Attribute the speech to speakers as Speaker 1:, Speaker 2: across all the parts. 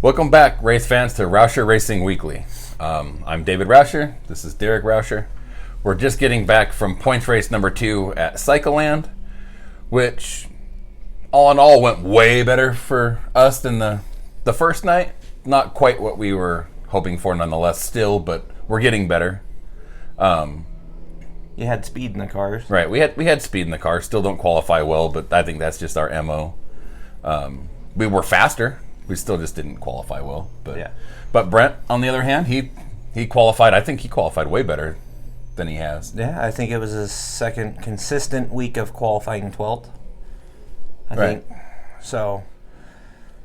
Speaker 1: Welcome back, race fans, to Rauscher Racing Weekly. I'm David Rauscher. This is Derek Rauscher. We're just getting back from points race number 2 at Cycleland, which, all in all, went way better for us than the first night. Not quite what we were hoping for, nonetheless, still, but we're getting better.
Speaker 2: You had speed in the cars.
Speaker 1: Right, we had speed in the car. Still don't qualify well, but I think that's just our MO. We were faster. We still just didn't qualify well. But Brent, on the other hand, he qualified. I think he qualified way better than he has.
Speaker 2: Yeah, I think it was his second consistent week of qualifying 12th. I think so.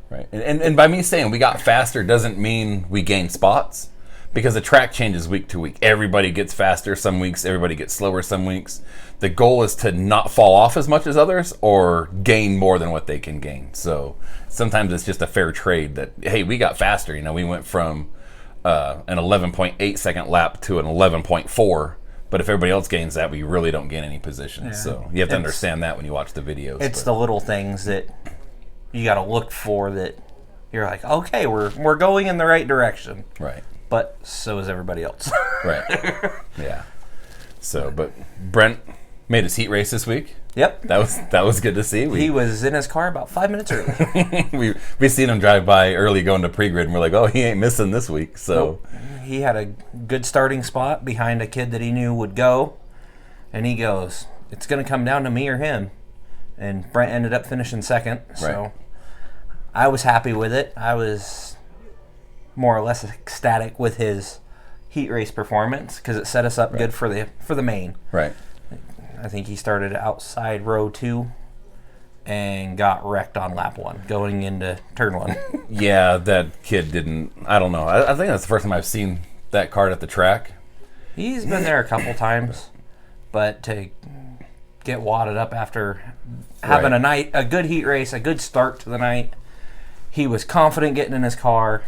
Speaker 1: Right, and by me saying we got faster doesn't mean we gained spots, because the track changes week to week. Everybody gets faster some weeks. Everybody gets slower some weeks. The goal is to not fall off as much as others or gain more than what they can gain. So sometimes it's just a fair trade that, hey, we got faster. You know, we went from an 11.8 second lap to an 11.4. But if everybody else gains that, we really don't gain any positions. Yeah. So you have to understand that when you watch the videos.
Speaker 2: It's the little things that you got to look for that you're like, okay, we're going in the right direction.
Speaker 1: Right.
Speaker 2: But so is everybody else.
Speaker 1: Right. Yeah. So, but Brent made his heat race this week.
Speaker 2: Yep.
Speaker 1: That was good to see.
Speaker 2: He was in his car about 5 minutes early.
Speaker 1: we seen him drive by early going to pre-grid, and we're like, oh, he ain't missing this week. So
Speaker 2: nope. He had a good starting spot behind a kid that he knew would go, and he goes, it's going to come down to me or him. And Brent ended up finishing second. So
Speaker 1: right.
Speaker 2: I was happy with it. I was more or less ecstatic with his heat race performance because it set us up good for the main.
Speaker 1: Right.
Speaker 2: I think he started outside row 2 and got wrecked on lap 1 going into turn 1.
Speaker 1: Yeah, that kid didn't. I don't know. I think that's the first time I've seen that cart at the track.
Speaker 2: He's been there a couple times, but to get wadded up after having a good heat race, a good start to the night, he was confident getting in his car.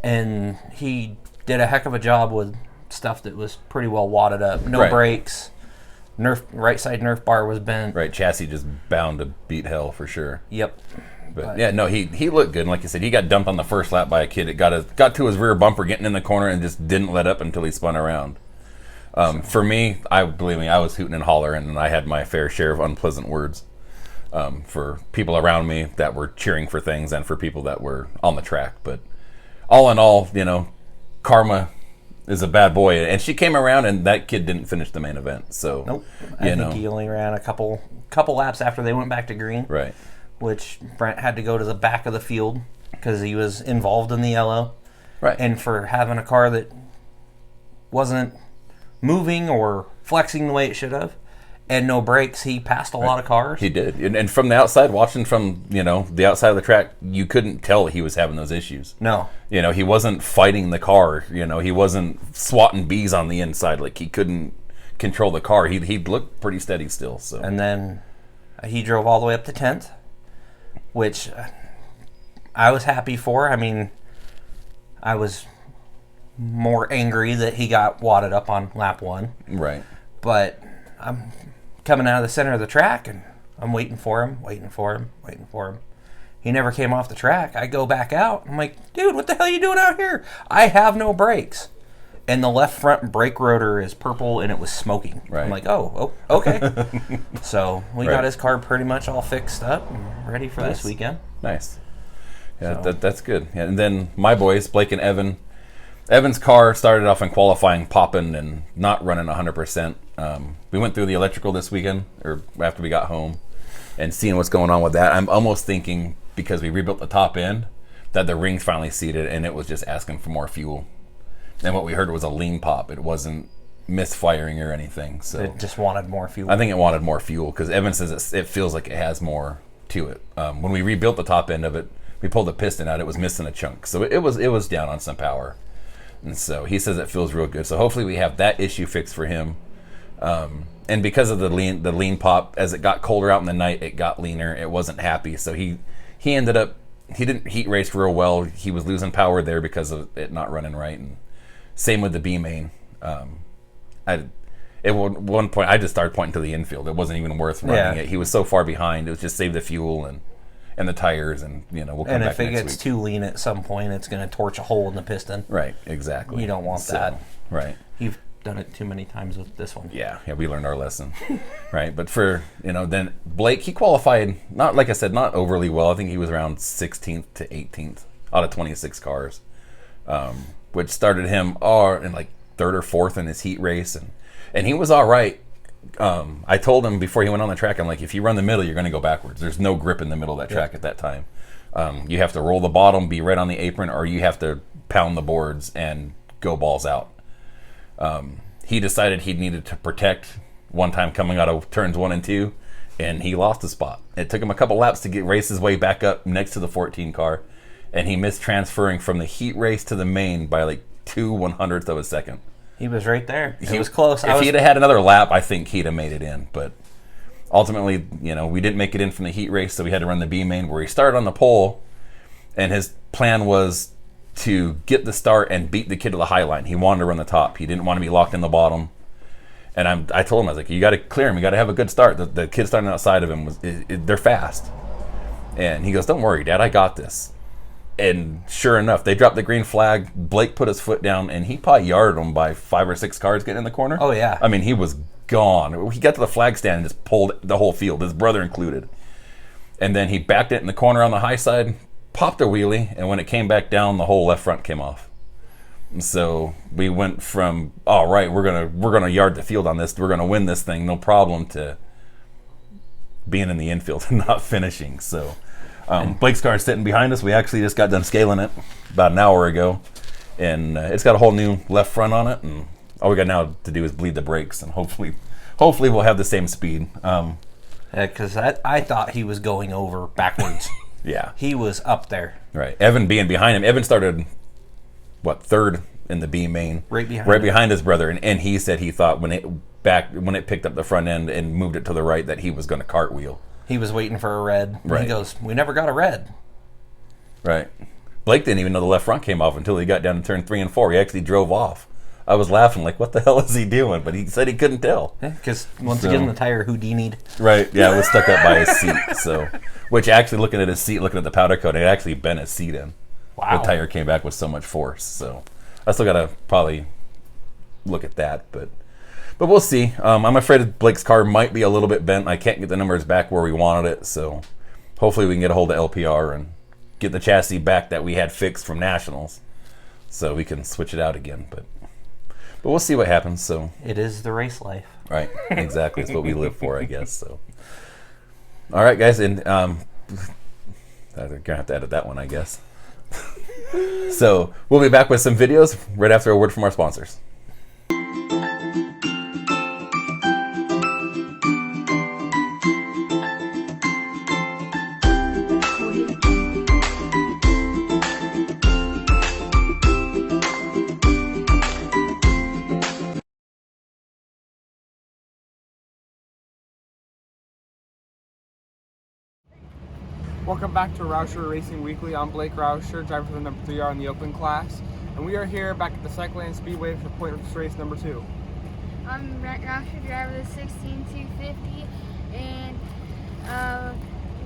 Speaker 2: And he did a heck of a job with stuff that was pretty well wadded up. No brakes. Right side Nerf bar was bent.
Speaker 1: Right, chassis just bound to beat hell for sure.
Speaker 2: Yep.
Speaker 1: But yeah, no, he looked good. And like you said, he got dumped on the first lap by a kid. It got to his rear bumper getting in the corner and just didn't let up until he spun around. For me, believe me, I was hooting and hollering, and I had my fair share of unpleasant words for people around me that were cheering for things and for people that were on the track. But all in all, you know, karma is a bad boy, and she came around, and that kid didn't finish the main event. So
Speaker 2: nope, I think he only ran a couple laps after they went back to green.
Speaker 1: Right,
Speaker 2: which Brent had to go to the back of the field because he was involved in the yellow.
Speaker 1: Right,
Speaker 2: and for having a car that wasn't moving or flexing the way it should have, and no brakes, he passed a lot of cars.
Speaker 1: He did. And from the outside, watching from, the outside of the track, you couldn't tell he was having those issues.
Speaker 2: No.
Speaker 1: He wasn't fighting the car. He wasn't swatting bees on the inside. Like, he couldn't control the car. He looked pretty steady still. So.
Speaker 2: And then he drove all the way up to 10th, which I was happy for. I mean, I was more angry that he got wadded up on lap 1.
Speaker 1: Right.
Speaker 2: But I'm coming out of the center of the track, and I'm waiting for him. He never came off the track. I go back out. I'm like, dude, what the hell are you doing out here? I have no brakes. And the left front brake rotor is purple, and it was smoking.
Speaker 1: Right.
Speaker 2: I'm like, oh okay. So we got his car pretty much all fixed up and ready for this weekend.
Speaker 1: Nice. Yeah, that's good. Yeah, and then my boys, Blake and Evan. Evan's car started off in qualifying popping and not running 100%. We went through the electrical this weekend, or after we got home, and seeing what's going on with that. I'm almost thinking, because we rebuilt the top end, that the ring's finally seated and it was just asking for more fuel. And what we heard was a lean pop. It wasn't misfiring or anything. So
Speaker 2: it just wanted more fuel.
Speaker 1: I think it wanted more fuel because Evan says it feels like it has more to it. When we rebuilt the top end of it, we pulled the piston out. It was missing a chunk, so it was down on some power. And so he says it feels real good. So hopefully we have that issue fixed for him. And because of the lean pop, as it got colder out in the night, it got leaner. It wasn't happy. So he ended up, he didn't heat race real well. He was losing power there because of it not running right. And same with the B main. At one point, I just started pointing to the infield. It wasn't even worth running it. He was so far behind. It was just save the fuel, and and the tires, and we'll come
Speaker 2: And
Speaker 1: back
Speaker 2: if it
Speaker 1: next
Speaker 2: gets
Speaker 1: week.
Speaker 2: too lean at some point, it's going to torch a hole in the piston.
Speaker 1: Right, exactly.
Speaker 2: You don't want that.
Speaker 1: Right.
Speaker 2: You've done it too many times with this one.
Speaker 1: Yeah, we learned our lesson. Right, but for, then Blake, he qualified, not, like I said, not overly well. I think he was around 16th to 18th out of 26 cars, which started him in like third or fourth in his heat race, and he was all right. I told him before he went on the track, I'm like, if you run the middle, you're going to go backwards. There's no grip in the middle of that track at that time. You have to roll the bottom, be right on the apron, or you have to pound the boards and go balls out. He decided he needed to protect one time coming out of turns 1 and 2, and he lost a spot. It took him a couple laps to race his way back up next to the 14 car, and he missed transferring from the heat race to the main by like 2/100th of a second.
Speaker 2: He was right there. He was close.
Speaker 1: If he'd have had another lap, I think he'd have made it in. But ultimately, we didn't make it in from the heat race, so we had to run the B main, where he started on the pole, and his plan was to get the start and beat the kid to the high line. He wanted to run the top. He didn't want to be locked in the bottom. And I told him, I was like, you got to clear him. You got to have a good start. The kid starting outside of him, they're fast. And he goes, don't worry, Dad, I got this. And sure enough, they dropped the green flag. Blake put his foot down, and he probably yarded him by 5 or 6 cars getting in the corner.
Speaker 2: Oh, yeah.
Speaker 1: I mean, he was gone. He got to the flag stand and just pulled the whole field, his brother included. And then he backed it in the corner on the high side, popped a wheelie, and when it came back down, the whole left front came off. And so we went from, all right, we're gonna yard the field on this, we're gonna win this thing, no problem, to being in the infield and not finishing. So Blake's car is sitting behind us. We actually just got done scaling it about an hour ago, and it's got a whole new left front on it, and all we got now to do is bleed the brakes, and hopefully we'll have the same speed.
Speaker 2: Because I thought he was going over backwards.
Speaker 1: Yeah.
Speaker 2: He was up there.
Speaker 1: Right. Evan being behind him. Evan started, third in the B main.
Speaker 2: Right behind
Speaker 1: his brother, and he said he thought when it picked up the front end and moved it to the right that he was going to cartwheel.
Speaker 2: He was waiting for a red.
Speaker 1: Right.
Speaker 2: He goes, we never got a red.
Speaker 1: Right. Blake didn't even know the left front came off until he got down to turn 3 and 4. He actually drove off. I was laughing like, what the hell is he doing? But he said he couldn't tell.
Speaker 2: Because once again, the tire Houdini'd.
Speaker 1: Right. Yeah, it was stuck up by his seat. So, which actually, looking at his seat, looking at the powder coat, it actually bent his seat in.
Speaker 2: Wow.
Speaker 1: The tire came back with so much force. So I still got to probably look at that, but we'll see. I'm afraid Blake's car might be a little bit bent. I can't get the numbers back where we wanted it, so hopefully we can get a hold of LPR and get the chassis back that we had fixed from Nationals, so we can switch it out again. But we'll see what happens. So
Speaker 2: it is the race life.
Speaker 1: Right, exactly. It's what we live for, I guess. So, all right, guys, and I'm gonna have to edit that one, I guess. So we'll be back with some videos right after a word from our sponsors.
Speaker 3: Welcome back to Rauscher Racing Weekly. I'm Blake Rauscher, driver for the number 3R in the open class. And we are here back at the Cycleland Speedway for pointless race number 2.
Speaker 4: I'm Brent Rauscher, driver of the 16250, and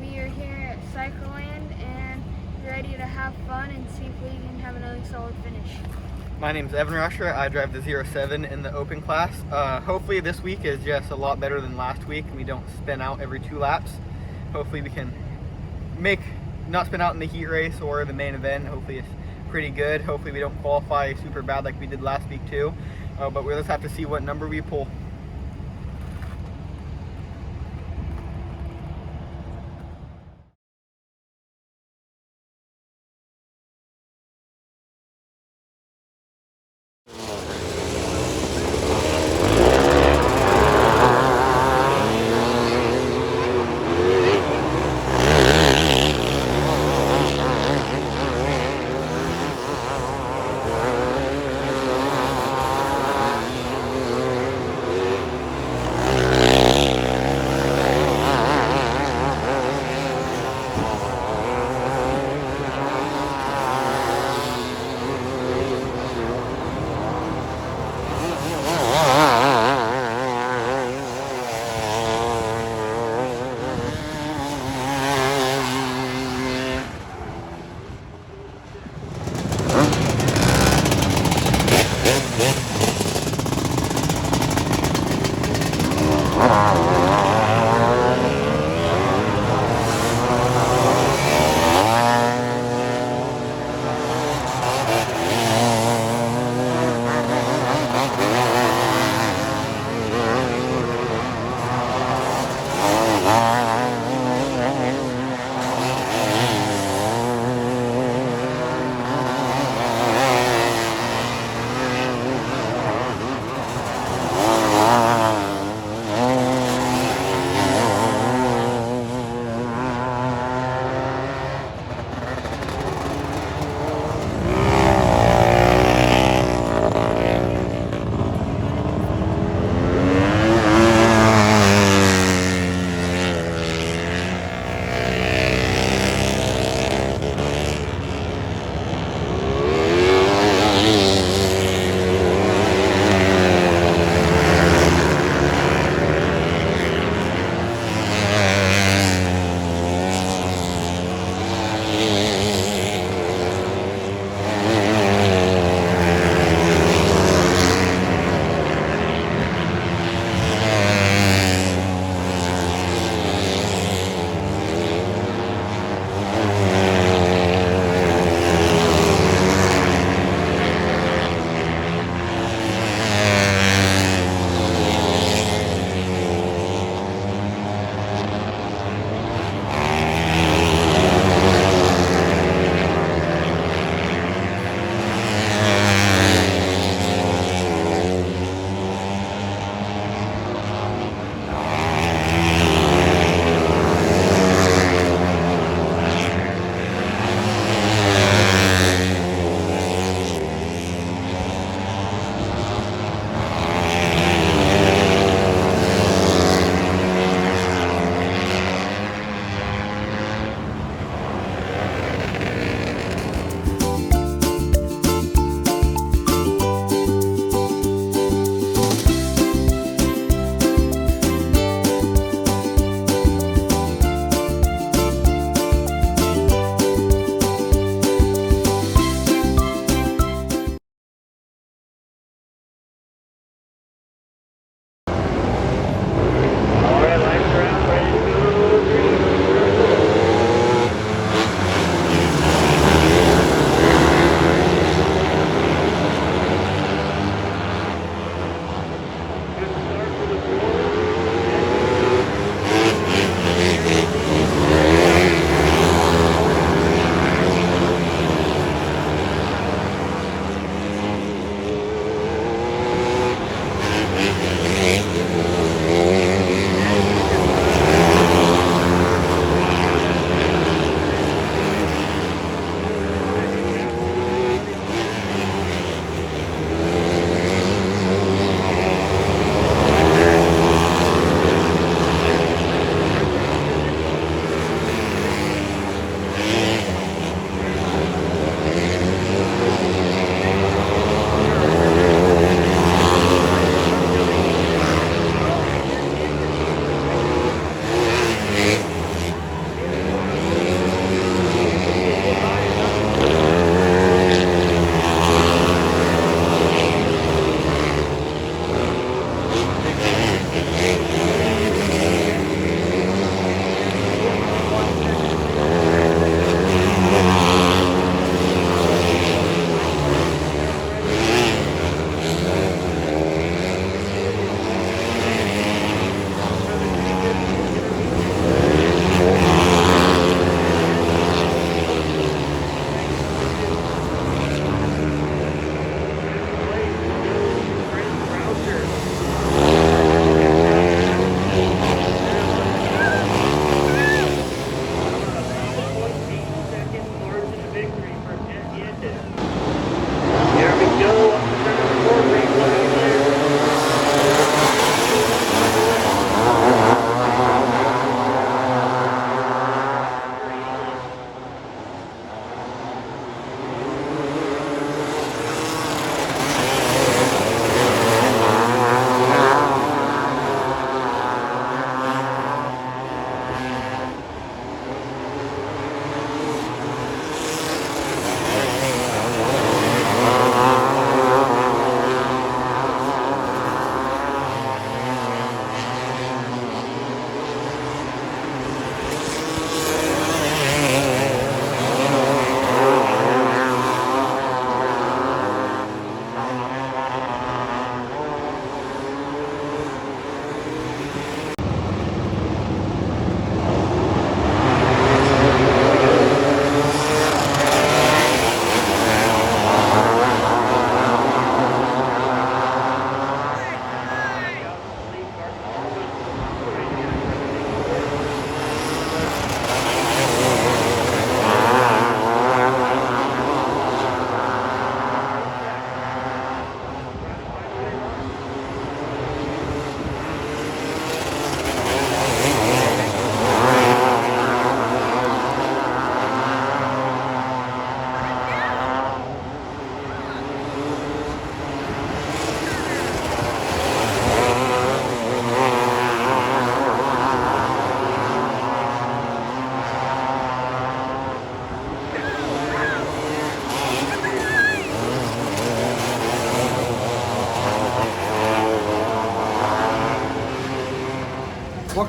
Speaker 4: we are here at Cycleland and ready to have fun and see if we can have another solid finish.
Speaker 5: My name's Evan Rauscher. I drive the 07 in the open class. Hopefully this week is just a lot better than last week and we don't spin out every 2 laps. Hopefully we can not spin out in the heat race or the main event. Hopefully it's pretty good. Hopefully we don't qualify super bad like we did last week too. But we'll just have to see what number we pull.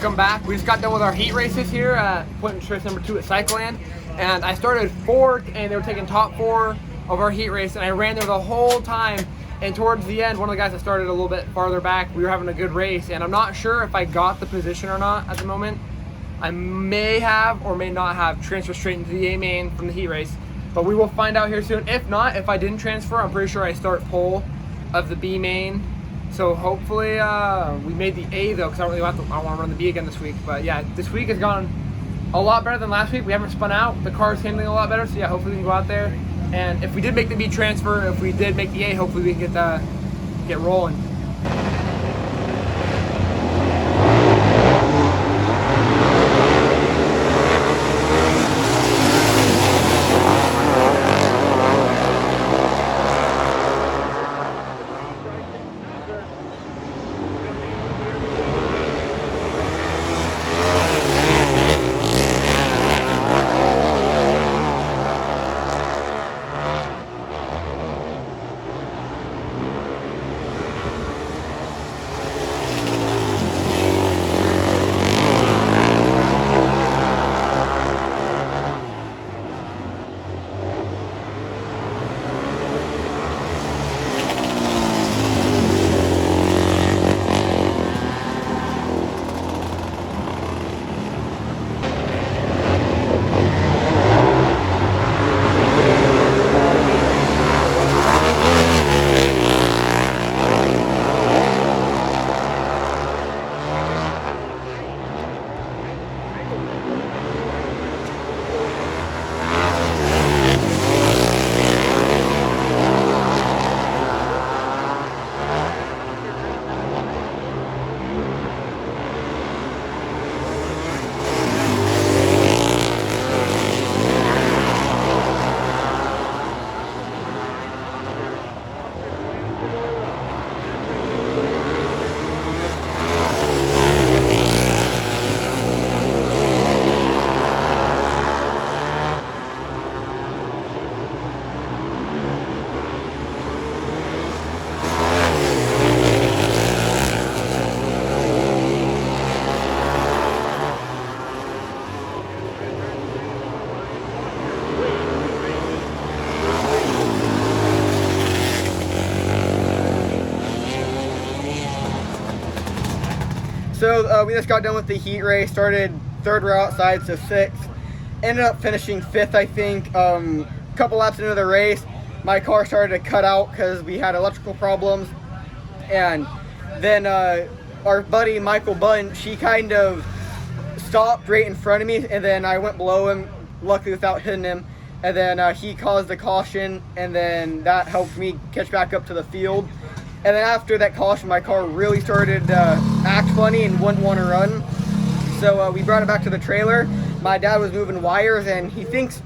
Speaker 3: Welcome back. We just got done with our heat races here at point race number 2 at Cycleland, and I started 4th, and they were taking top 4 of our heat race, and I ran there the whole time. And towards the end, one of the guys that started a little bit farther back, we were having a good race, and I'm not sure if I got the position or not at the moment. I may have or may not have transferred straight into the A main from the heat race, but we will find out here soon. If not, if I didn't transfer, I'm pretty sure I start pole of the B main. So hopefully we made the A though, because I don't want to run the B again this week. But yeah, this week has gone a lot better than last week. We haven't spun out. The car's handling a lot better. So yeah, hopefully we can go out there. And if we did make the B transfer, if we did make the A, hopefully we can get rolling.
Speaker 5: So we just got done with the heat race, started 3rd row outside, so 6th. Ended up finishing 5th, I think. Couple laps into the race, my car started to cut out because we had electrical problems. And then our buddy Michael Bunn, she kind of stopped right in front of me, and then I went below him, luckily without hitting him. And then he caused a caution, and then that helped me catch back up to the field. And then after that caution, my car really started to act funny and wouldn't want to run. So we brought it back to the trailer. My dad was moving wires, and he thinks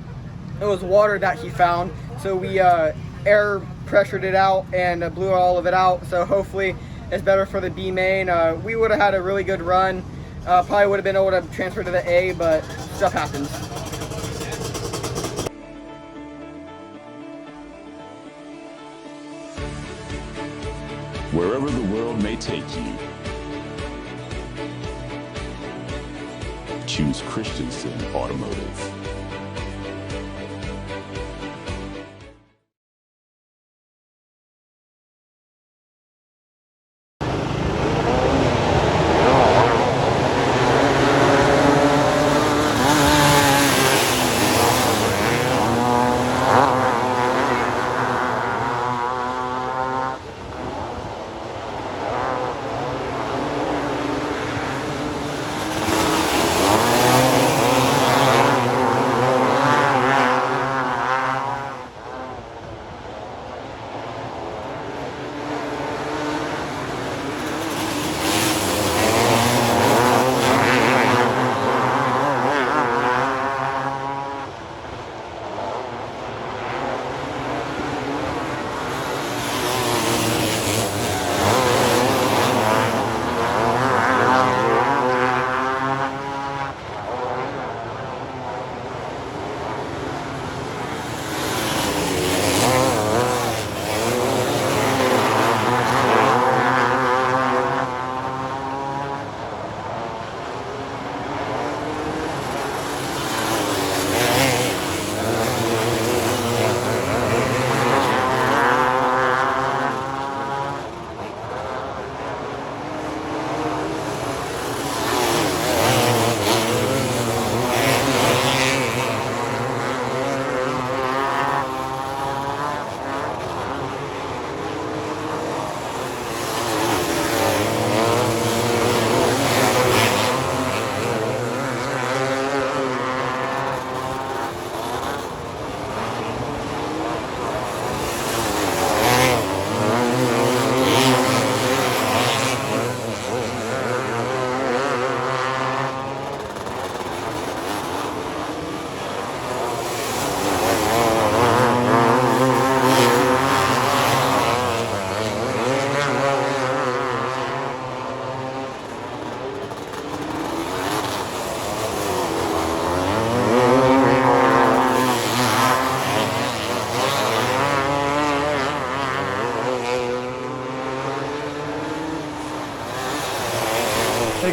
Speaker 5: it was water that he found. So we air pressured it out and blew all of it out. So hopefully it's better for the B main. We would have had a really good run. Probably would have been able to transfer to the A, but stuff happens.
Speaker 6: Wherever the world may take you, choose Christensen Automotive.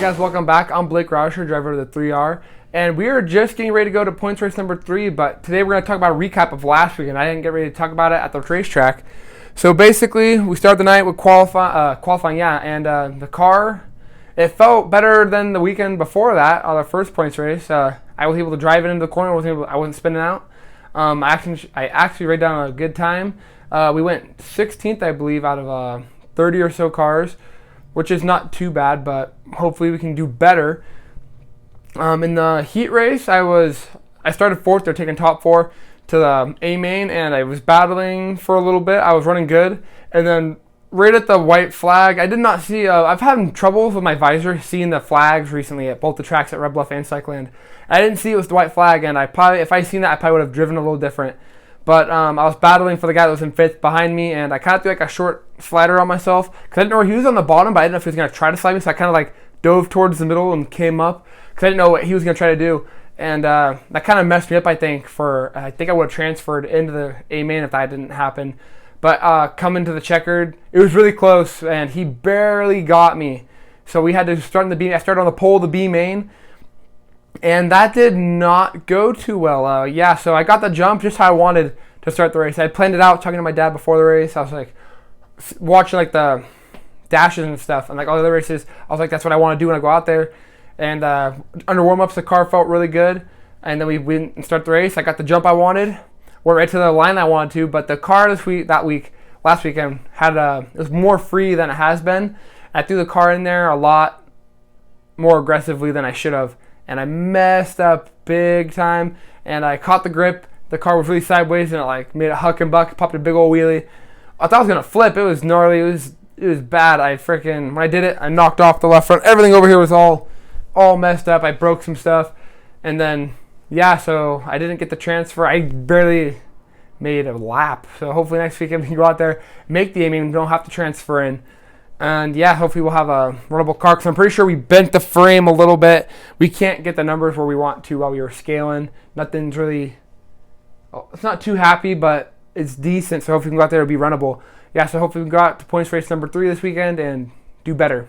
Speaker 3: guys, welcome back. I'm Blake Rauscher, driver of the 3R, and we are just getting ready to go to points race number 3, but today we're going to talk about a recap of last week, and I didn't get ready to talk about it at the racetrack. So basically, we started the night with qualifying, and the car, it felt better than the weekend before that, on the first points race. I was able to drive it into the corner, I wasn't spinning out. I actually rode down a good time. We went 16th, I believe, out of 30 or so cars, which is not too bad, but hopefully we can do better. In the heat race, I started 4th. They're taking top 4 to the A main, and I was battling for a little bit. I was running good, and then right at the white flag, I did not see. I've had trouble with my visor seeing the flags recently at both the tracks at Red Bluff and Cycleland. I didn't see it was the white flag, and if I seen that, I probably would have driven a little different. But I was battling for the guy that was in 5th behind me, and I kind of threw like a short slider on myself because I didn't know where he was on the bottom, but I didn't know if he was going to try to slide me, so I kind of like dove towards the middle and came up because I didn't know what he was going to try to do. And that kind of messed me up, I think I would have transferred into the A main if that didn't happen. But coming to the checkered, it was really close, and he barely got me. So we had to start in the B. I started on the pole of the B main, and that did not go too well. So I got the jump just how I wanted to start the race. I planned it out, talking to my dad before the race. I was like watching like the dashes and stuff, and like all the other races. I was like, that's what I want to do when I go out there. And under warm-ups, the car felt really good. And then we went and started the race. I got the jump I wanted. Went right to the line I wanted to. But the car last weekend, it was more free than it has been. I threw the car in there a lot more aggressively than I should have. And I messed up big time. And I caught the grip. The car was really sideways, and it like made a huck and buck, popped a big old wheelie. I thought I was going to flip. It was gnarly. It was bad. When I did it, I knocked off the left front. Everything over here was all messed up. I broke some stuff. And then, so I didn't get the transfer. I barely made a lap. So hopefully next weekend we can go out there, make the A-main, don't have to transfer in. And hopefully we'll have a runnable car, because I'm pretty sure we bent the frame a little bit. We can't get the numbers where we want to while we were scaling. Nothing's really, it's not too happy, but it's decent. So hopefully we can go out there and be runnable. So hopefully we can go out to points race number 3 this weekend and do better.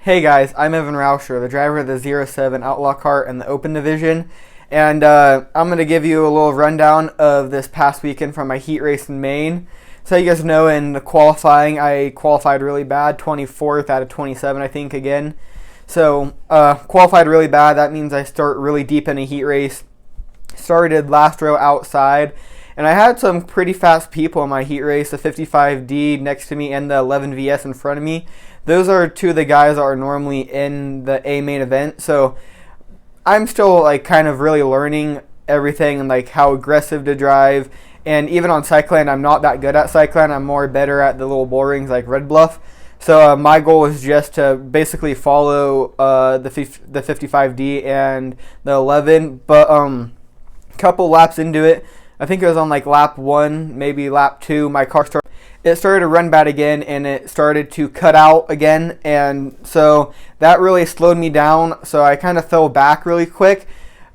Speaker 5: Hey guys, I'm Evan Rauscher, the driver of the 07 Outlaw Kart in the Open Division, and I'm going to give you a little rundown of this past weekend from my heat race in Maine. So you guys know, in the qualifying, I qualified really bad, 24th out of 27, I think, again. So qualified really bad. That means I start really deep in a heat race. Started last row outside, and I had some pretty fast people in my heat race, the 55D next to me and the 11VS in front of me. Those are two of the guys that are normally in the A main event. So I'm still like kind of really learning everything and like how aggressive to drive. And even on Cycleland, I'm not that good at Cycleland. I'm more better at the little bull rings like Red Bluff. So my goal is just to basically follow the 55D and the 11. But couple laps into it, I think it was on like lap 1, maybe lap 2, my car started to run bad again, and it started to cut out again, and so that really slowed me down, so I kind of fell back really quick.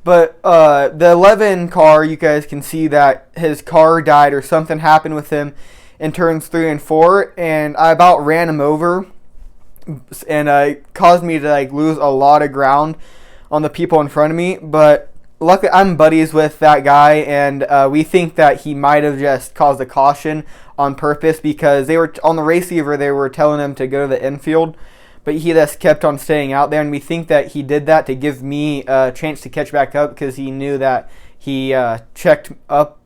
Speaker 5: But the 11 car, you guys can see that his car died or something happened with him in turns 3 and 4, and I about ran him over, and it caused me to like lose a lot of ground on the people in front of me. But luckily, I'm buddies with that guy, and we think that he might have just caused a caution on purpose, because they were on the receiver. They were telling him to go to the infield, but he just kept on staying out there, and we think that he did that to give me a chance to catch back up, because he knew that he checked up,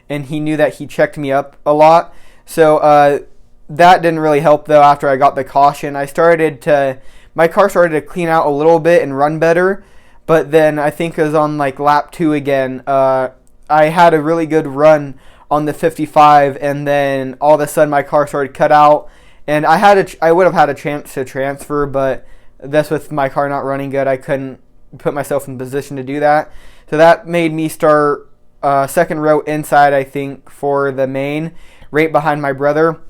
Speaker 5: and he knew that he checked me up a lot. So that didn't really help, though. After I got the caution, my car started to clean out a little bit and run better. But then I think it was on like lap 2 again. I had a really good run on the 55, and then all of a sudden my car started to cut out, and I would have had a chance to transfer, but that's with my car not running good. I couldn't put myself in position to do that. So that made me start second row inside, I think, for the main, right behind my brother.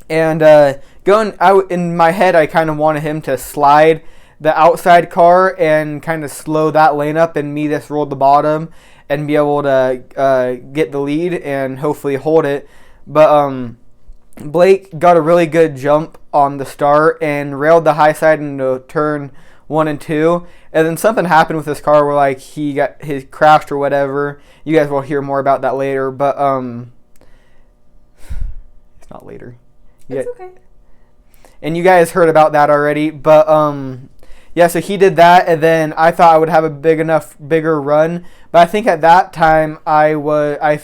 Speaker 5: And in my head, I kind of wanted him to slide the outside car and kind of slow that lane up, and me just roll the bottom and be able to get the lead and hopefully hold it. But
Speaker 7: Blake got a really good jump on the start and railed the high side into turn 1 and 2, and then something happened with his car where like he crashed or whatever. You guys will hear more about that later, but it's not later.
Speaker 8: It's okay.
Speaker 7: And you guys heard about that already, but yeah, so he did that, and then I thought I would have a bigger run, but I think at that time I was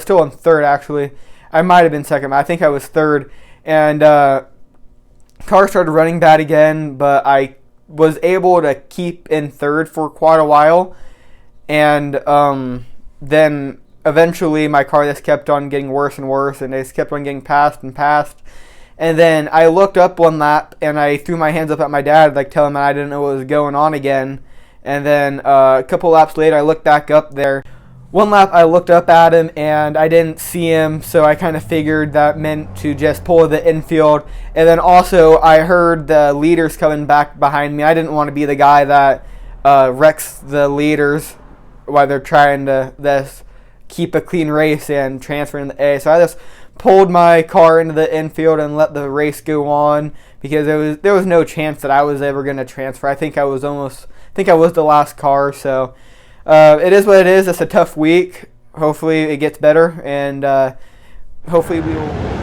Speaker 7: still in third actually. I might have been second, but I think I was third, and car started running bad again, but I was able to keep in third for quite a while, and then eventually my car just kept on getting worse and worse, and it just kept on getting passed and passed. And then I looked up one lap, and I threw my hands up at my dad, like telling him I didn't know what was going on again. And then a couple laps later, I looked back up there. One lap, I looked up at him, and I didn't see him, so I kind of figured that meant to just pull the infield. And then also, I heard the leaders coming back behind me. I didn't want to be the guy that wrecks the leaders while they're trying to keep a clean race and transfer in the A. So I just pulled my car into the infield and let the race go on, because there was no chance that I was ever going to transfer. I think I was the last car. So it is what it is. It's a tough week. Hopefully it gets better, and hopefully we will.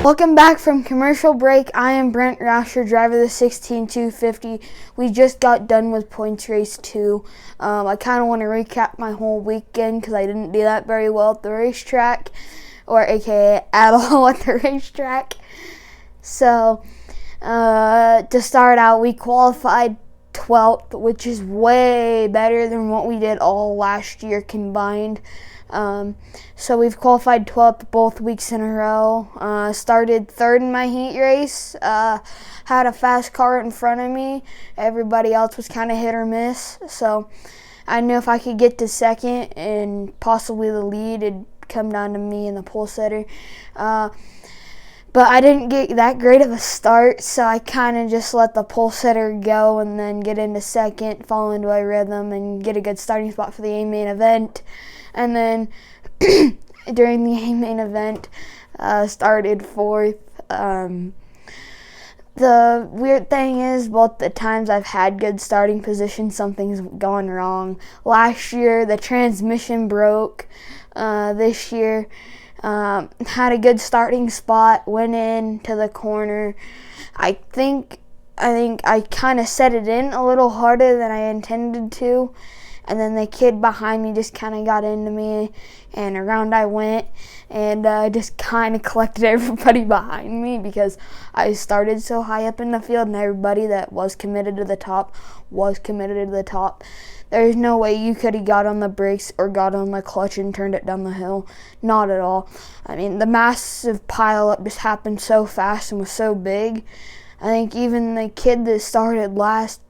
Speaker 4: Welcome back from commercial break. I am Brent Rauscher, driver of the 16250. We just got done with points race 2. I kind of want to recap my whole weekend because I didn't do that very well at the racetrack, or aka at all at the racetrack. So to start out, we qualified 12th, which is way better than what we did all last year combined. So we've qualified 12th both weeks in a row. Started 3rd in my heat race. Had a fast car in front of me. Everybody else was kind of hit or miss. So I knew if I could get to 2nd and possibly the lead, it'd come down to me and the pole setter. But I didn't get that great of a start, so I kind of just let the pole setter go and then get into 2nd, fall into a rhythm, and get a good starting spot for the A main event. And then during the A main event, started 4th. The weird thing is, both the times I've had good starting position, something's gone wrong. Last year, the transmission broke. This year, had a good starting spot, went into the corner. I think I kind of set it in a little harder than I intended to. And then the kid behind me just kind of got into me, and around I went, and just kind of collected everybody behind me because I started so high up in the field, and everybody that was committed to the top was committed to the top. There's no way you could have got on the brakes or got on the clutch and turned it down the hill. Not at all. I mean, the massive pileup just happened so fast and was so big. I think even the kid that started last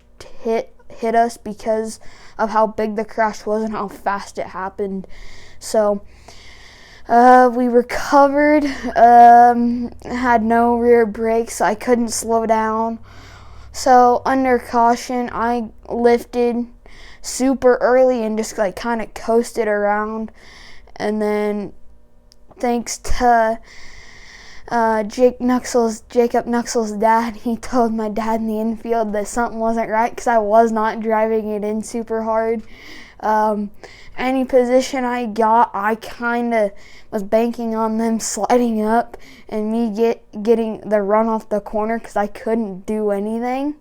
Speaker 4: hit us because of how big the crash was and how fast it happened. So we recovered, had no rear brakes, so I couldn't slow down. So under caution, I lifted super early and just like kind of coasted around. And then thanks to Jacob Nuxel's dad, he told my dad in the infield that something wasn't right because I was not driving it in super hard. Any position I got, I kind of was banking on them sliding up and me getting the run off the corner because I couldn't do anything.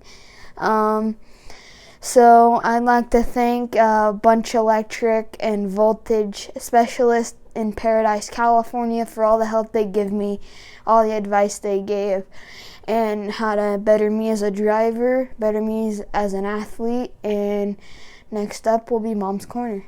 Speaker 4: So I'd like to thank Bunch Electric and Voltage Specialist in Paradise, California for all the help they give me, all the advice they gave, and how to better me as a driver, better me as an athlete. And next up will be Mom's Corner.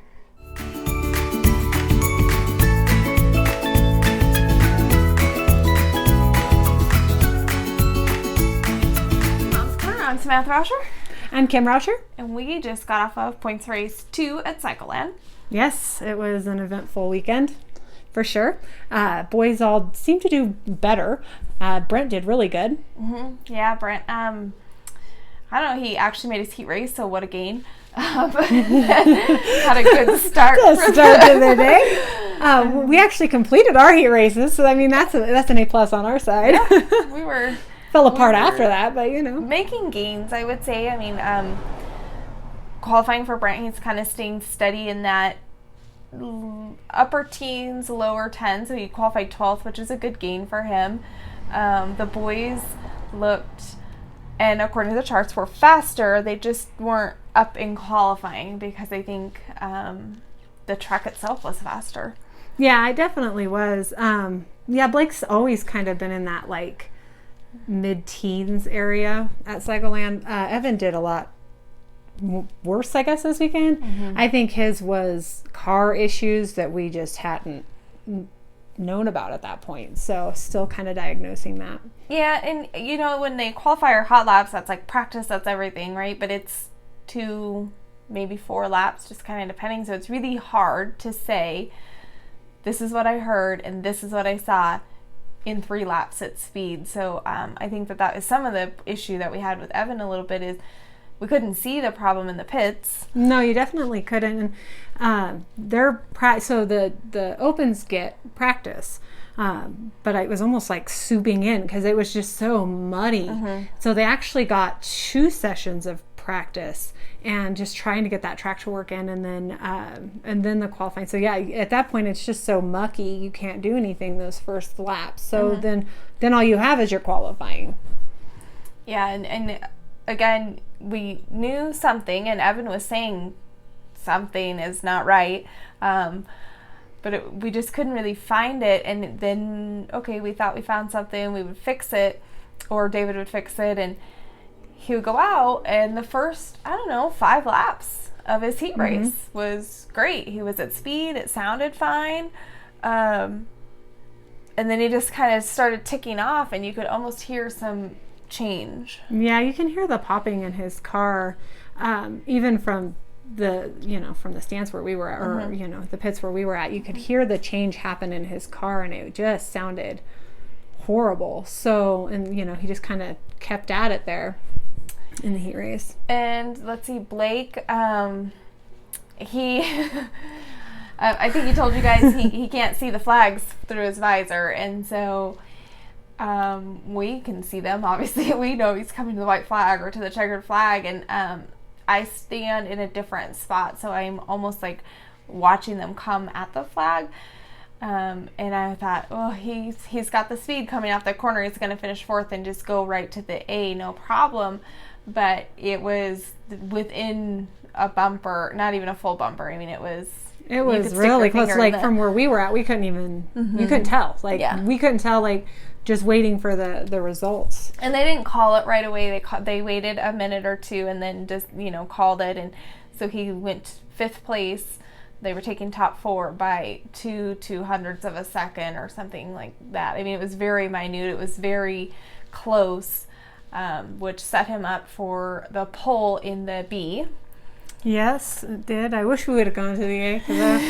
Speaker 8: Mom's Corner, I'm Samantha Rauscher.
Speaker 9: I'm Kim Rauscher.
Speaker 8: And we just got off of points race 2 at Cycleland.
Speaker 9: Yes, it was an eventful weekend, for sure. Boys all seemed to do better. Brent did really good.
Speaker 8: Mm-hmm. Yeah, Brent. I don't know. He actually made his heat race, so what a gain. Had a good start.
Speaker 9: To the day. We actually completed our heat races, so I mean that's an A+ on our side.
Speaker 8: Yeah, we were
Speaker 9: fell apart after that, but you know,
Speaker 8: making gains, I would say. I mean, qualifying for Brent, he's kind of staying steady in that upper teens, lower 10s. So he qualified 12th, which is a good gain for him. The boys looked, and according to the charts, were faster. They just weren't up in qualifying because I think the track itself was faster.
Speaker 9: Yeah, it definitely was. Yeah, Blake's always kind of been in that like mid-teens area at Cycleland. Evan did a lot worse, I guess, this weekend. Mm-hmm. I think his was car issues that we just hadn't known about at that point, so still kind of diagnosing that.
Speaker 8: Yeah, and you know, when they qualify our hot laps, that's like practice, that's everything, right? But it's 2, maybe 4 laps, just kind of depending, so it's really hard to say this is what I heard and this is what I saw in 3 laps at speed. So I think that is some of the issue that we had with Evan a little bit, is we couldn't see the problem in the pits.
Speaker 9: No, you definitely couldn't. So the opens get practice, but it was almost like souping in because it was just so muddy. Mm-hmm. So they actually got 2 sessions of practice and just trying to get that track to work in, and then the qualifying. So yeah, at that point it's just so mucky, you can't do anything those first laps. So then all you have is your qualifying.
Speaker 8: Yeah, and again, we knew something, and Evan was saying something is not right, but we just couldn't really find it. And then, okay, we thought we found something, we would fix it, or David would fix it, and he would go out, and the first, 5 laps of his heat race was great. He was at speed, it sounded fine, and then he just kind of started ticking off, and you could almost hear some change.
Speaker 9: Yeah, you can hear the popping in his car, even from the stands where we were at, or the pits where we were at. You could hear the change happen in his car, and it just sounded horrible. So, and he just kind of kept at it there in the heat race.
Speaker 8: And let's see, Blake, he I think he told you guys he can't see the flags through his visor, and so we can see them. Obviously, we know he's coming to the white flag or to the checkered flag, and I stand in a different spot, so I'm almost like watching them come at the flag. And I thought, oh, he's got the speed coming off the corner. He's going to finish 4th and just go right to the A, no problem. But it was within a bumper, not even a full bumper. I mean, it was
Speaker 9: really close. Like from where we were at, we couldn't even, you couldn't tell. Like we couldn't tell, like just waiting for the results.
Speaker 8: And they didn't call it right away. They waited a minute or two and then just, called it. And so he went 5th place. They were taking top 4 by 2/200ths of a second or something like that. I mean, it was very minute. It was very close, which set him up for the pole in the B.
Speaker 9: Yes, it did. I wish we would have gone to the A, because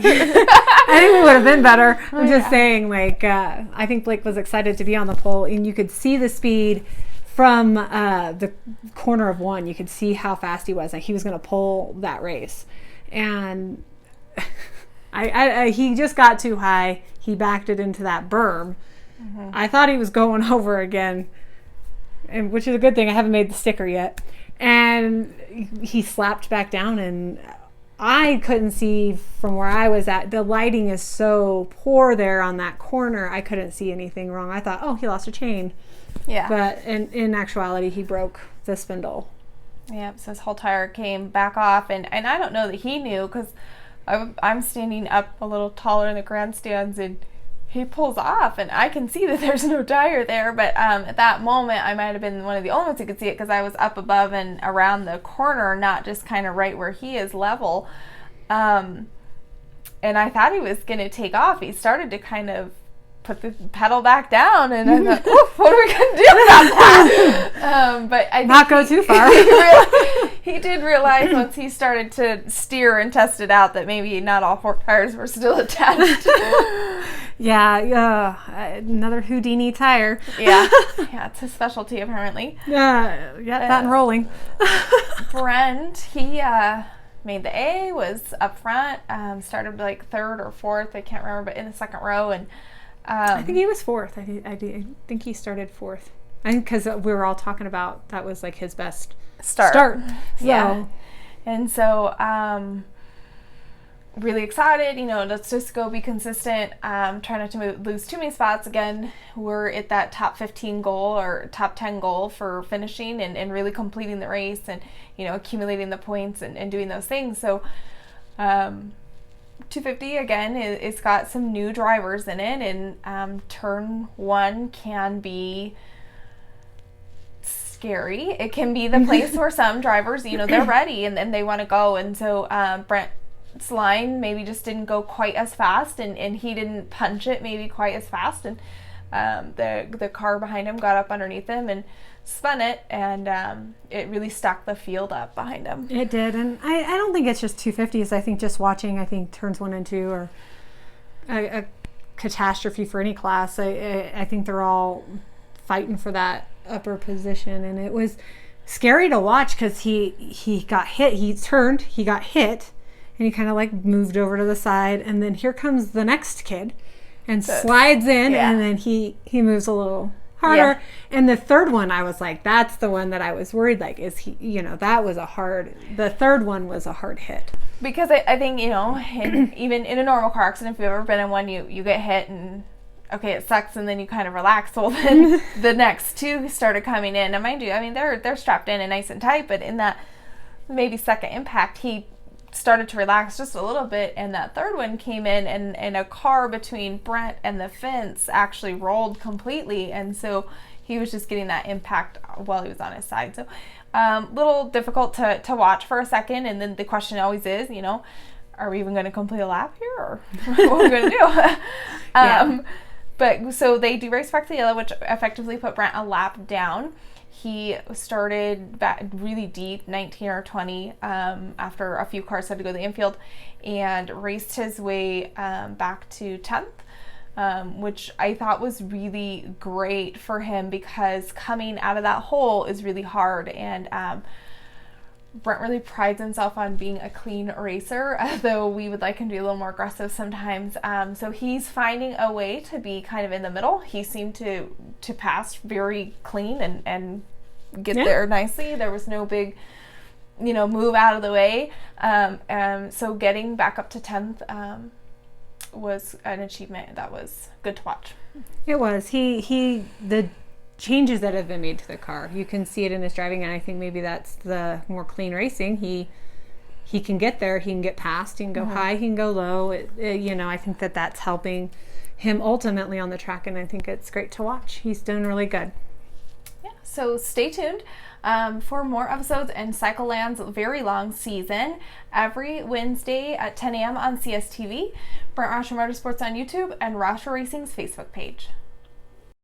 Speaker 9: I think we would have been better. I'm just saying, I think Blake was excited to be on the pole, and you could see the speed from the corner of 1. You could see how fast he was. Like, he was going to pull that race. And he just got too high. He backed it into that berm. I thought he was going over again, and which is a good thing. I haven't made the sticker yet. And he slapped back down, and I couldn't see from where I was at. The lighting is so poor there on that corner. I couldn't see anything wrong. I thought, oh, he lost a chain. Yeah. But in actuality, he broke the spindle.
Speaker 8: Yep, so his whole tire came back off, and I don't know that he knew, because I'm standing up a little taller in the grandstands, and he pulls off, and I can see that there's no tire there, but at that moment, I might have been one of the only ones who could see it, because I was up above and around the corner, not just kind of right where he is level, and I thought he was going to take off. He started to kind of put the pedal back down, and I thought, oof, what are we going to do about that? But I think
Speaker 9: not go too far.
Speaker 8: He did realize once he started to steer and test it out that maybe not all 4 tires were still attached.
Speaker 9: Yeah, another Houdini tire.
Speaker 8: Yeah, it's his specialty apparently.
Speaker 9: That and rolling.
Speaker 8: Brent, he made the A, was up front, started like 3rd or 4th, I can't remember, but in the 2nd row, and
Speaker 9: I think he was 4th. I think he started 4th. I think because we were all talking about that was like his best start. So.
Speaker 8: Yeah. And so, really excited, let's just go be consistent. Try not to lose too many spots. Again, we're at that top 15 goal or top 10 goal for finishing and really completing the race and, accumulating the points and doing those things. So, 250 again, it's got some new drivers in it, and turn 1 can be scary. It can be the place where some drivers, they're ready and they want to go, and so Brent's line maybe just didn't go quite as fast, and he didn't punch it maybe quite as fast, and the car behind him got up underneath him and spun it, and it really stacked the field up behind him.
Speaker 9: It did, and I don't think it's just 250s. I think just watching, turns 1 and 2 are a catastrophe for any class. I think they're all fighting for that upper position, and it was scary to watch because he got hit. He turned, he got hit, and he kind of like moved over to the side, and then here comes the next kid and slides in, and then he moves a little harder.
Speaker 8: Yeah.
Speaker 9: And the third one, I was like, that's the one that I was worried, like, is he, the third one was a hard hit.
Speaker 8: Because I think, even in a normal car accident, if you've ever been in one, you get hit and, okay, it sucks, and then you kind of relax. Well, then the next two started coming in. And mind you, I mean, they're strapped in and nice and tight, but in that maybe second impact, he started to relax just a little bit, and that third one came in, and a car between Brent and the fence actually rolled completely, and so he was just getting that impact while he was on his side. So little difficult to watch for a second, and then the question always is, are we even going to complete a lap here, or what are we going to do?
Speaker 9: Yeah.
Speaker 8: But so they do race back to the yellow, which effectively put Brent a lap down. He started back really deep, 19 or 20, after a few cars had to go to the infield, and raced his way back to 10th, which I thought was really great for him, because coming out of that hole is really hard, and Brent really prides himself on being a clean racer, though we would like him to be a little more aggressive sometimes. So he's finding a way to be kind of in the middle. He seemed to pass very clean and get there nicely. There was no big, move out of the way. So getting back up to 10th was an achievement that was good to watch.
Speaker 9: It was. The changes that have been made to the car, you can see it in his driving, and I think maybe that's the more clean racing. He can get there, he can get past, he can go high, he can go low. I think that's helping him ultimately on the track, and I think it's great to watch. He's doing really good.
Speaker 8: Yeah, so stay tuned for more episodes in Cycleland's very long season every Wednesday at 10 a.m. on CSTV, Brent Rauscher Motorsports on YouTube, and Rauscher Racing's Facebook page.